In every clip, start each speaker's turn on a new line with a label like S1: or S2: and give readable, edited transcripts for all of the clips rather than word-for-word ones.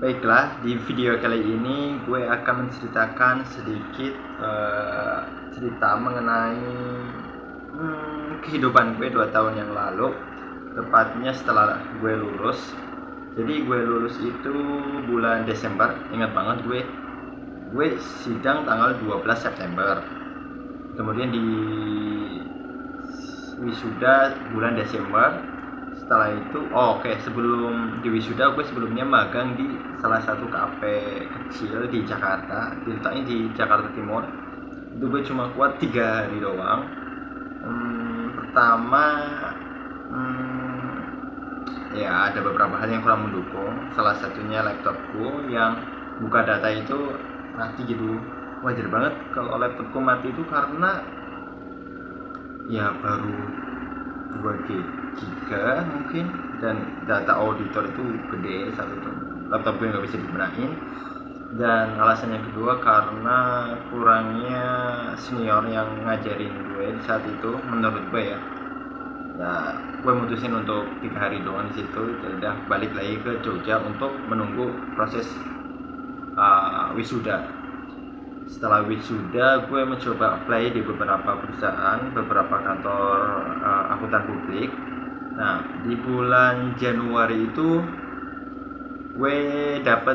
S1: Baiklah, di video kali ini gue akan menceritakan sedikit cerita mengenai kehidupan gue 2 tahun yang lalu, tepatnya setelah gue lulus. Jadi gue lulus itu bulan Desember, ingat banget gue sidang tanggal 12 September. Kemudian di wisuda bulan Desember. Setelah itu sebelum di wisuda gue sebelumnya magang di salah satu kafe kecil di Jakarta, diletaknya di Jakarta Timur. Itu gue cuma kuat 3 hari doang. Pertama, ya ada beberapa hal yang kurang mendukung. Salah satunya laptopku yang buka data itu mati gitu. Wajar banget kalau laptopku mati itu karena ya baru 2 giga mungkin, dan data auditor itu gede saat itu. Laptop gue nggak bisa digunain. Dan alasan yang kedua karena kurangnya senior yang ngajarin gue saat itu, menurut gue ya gue mutusin untuk 3 hari doang di situ. Udah balik lagi ke Jogja untuk menunggu proses wisuda. Setelah wisuda gue mencoba apply di beberapa perusahaan, beberapa kantor akuntan publik. Nah, di bulan Januari itu gue dapet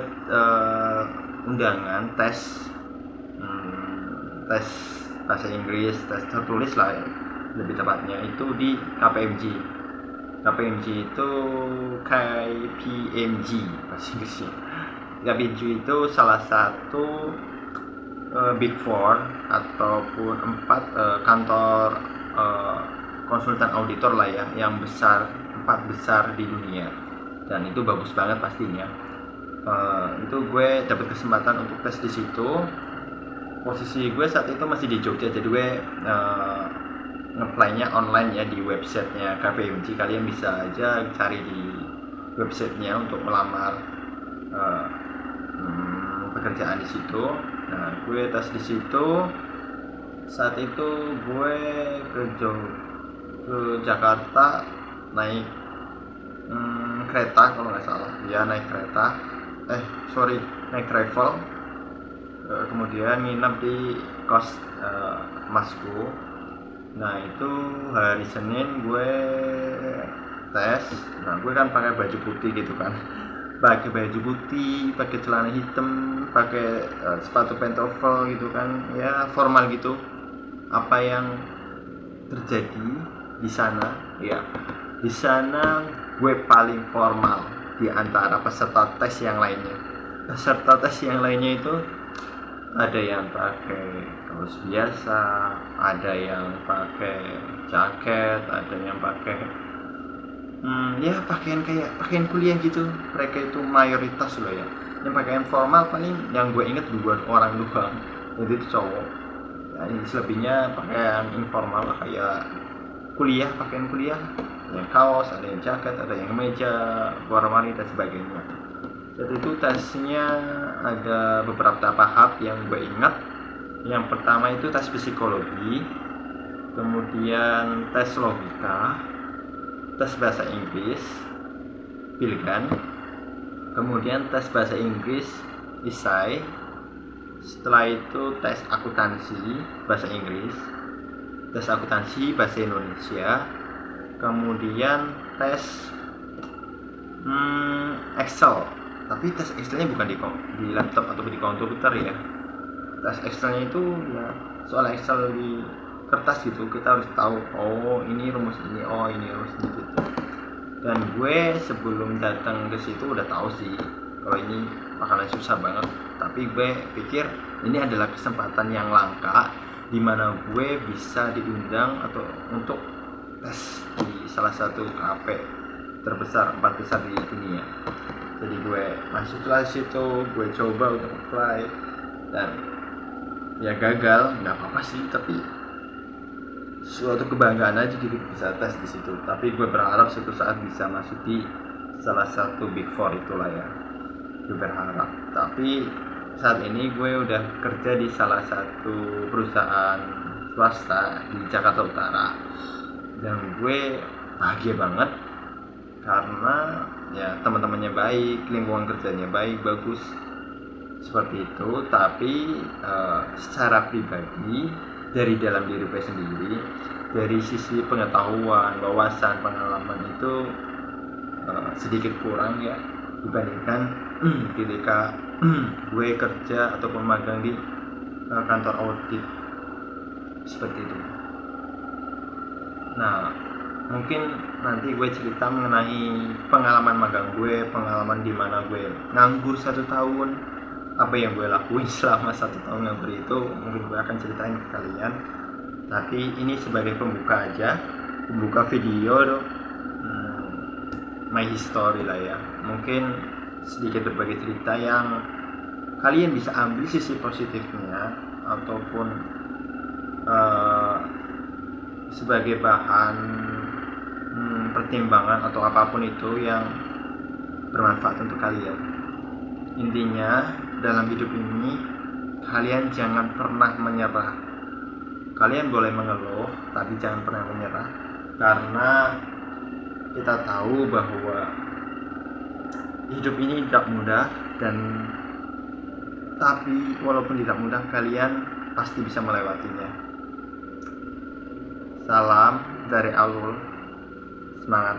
S1: undangan tes bahasa Inggris, tes tertulis lah ya, lebih tepatnya itu di KPMG. KPMG itu KPMG bahasa Inggrisnya. KPMG itu salah satu Big Four ataupun 4 kantor konsultan auditor lah ya, yang besar, 4 besar di dunia, dan itu bagus banget pastinya. Itu gue dapat kesempatan untuk tes di situ. Posisi gue saat itu masih di Jogja, jadi gue nge-apply-nya online ya di websitenya KPMG. Kalian bisa aja cari di websitenya untuk melamar pekerjaan di situ. Nah, gue tes di situ. Saat itu gue ke Jakarta naik kereta kalau nggak salah. Ya naik kereta. Naik travel. Kemudian nginep di kos masku. Nah, itu hari Senin gue tes. Nah, gue kan pakai baju putih gitu kan. Pakai baju putih, pakai celana hitam, pakai sepatu pantofel gitu kan, ya formal gitu. Apa yang terjadi di sana? Ya, di sana gue paling formal di antara peserta tes yang lainnya. Peserta tes yang lainnya itu ada yang pakai kaos biasa, ada yang pakai jaket, ada yang pakai pakaian kuliah gitu. Mereka itu mayoritas loh ya. Yang pakaian formal paling yang gue inget 2 orang doang, jadi itu cowok. Ya, ini selebihnya pakaian informal lah, kayak pakaian kuliah, yang kaos, ada yang jaket, ada yang kemeja, warna-warni dan sebagainya. Jadi itu tesnya ada beberapa tahap yang gue ingat. Yang pertama itu tes psikologi, kemudian tes logika, tes bahasa Inggris Pilgan, kemudian tes bahasa Inggris esai. Setelah itu tes akuntansi bahasa Inggris, tes akuntansi bahasa Indonesia, kemudian tes Excel. Tapi tes Excelnya bukan di laptop atau di komputer ya. Tes Excelnya itu ya soal Excel di kertas gitu, kita harus tahu ini rumus ini, ini rumus ini gitu. Dan gue sebelum datang ke situ udah tahu sih kalau ini bakalan susah banget, tapi gue pikir ini adalah kesempatan yang langka di mana gue bisa diundang atau untuk tes di salah satu kafe terbesar, 4 besar di dunia. Jadi gue masuklah situ, gue coba untuk apply, dan ya gagal, nggak apa-apa sih, tapi suatu kebanggaan aja gitu bisa tes di situ. Tapi gue berharap suatu saat bisa masuk di salah satu Big Four itulah ya, gue berharap. Tapi saat ini gue udah kerja di salah satu perusahaan swasta di Jakarta Utara, dan gue bahagia banget karena ya teman-temannya baik, lingkungan kerjanya baik, bagus seperti itu. Tapi secara pribadi dari dalam diri gue sendiri, dari sisi pengetahuan, wawasan, pengalaman itu sedikit kurang ya dibandingkan ketika gue kerja ataupun magang di kantor audit seperti itu. Nah, mungkin nanti gue cerita mengenai pengalaman magang gue, pengalaman di mana gue nganggur 1 tahun, apa yang gue lakuin selama 1 tahun nganggur itu mungkin gue akan ceritain ke kalian. Tapi ini sebagai pembuka aja, pembuka video my history lah ya. Mungkin sedikit berbagi cerita yang kalian bisa ambil sisi positifnya ataupun sebagai bahan pertimbangan atau apapun itu yang bermanfaat untuk kalian. Intinya dalam hidup ini kalian jangan pernah menyerah. Kalian boleh mengeluh tapi jangan pernah menyerah, karena kita tahu bahwa hidup ini tidak mudah, dan tapi walaupun tidak mudah kalian pasti bisa melewatinya. Salam dari Alul, semangat.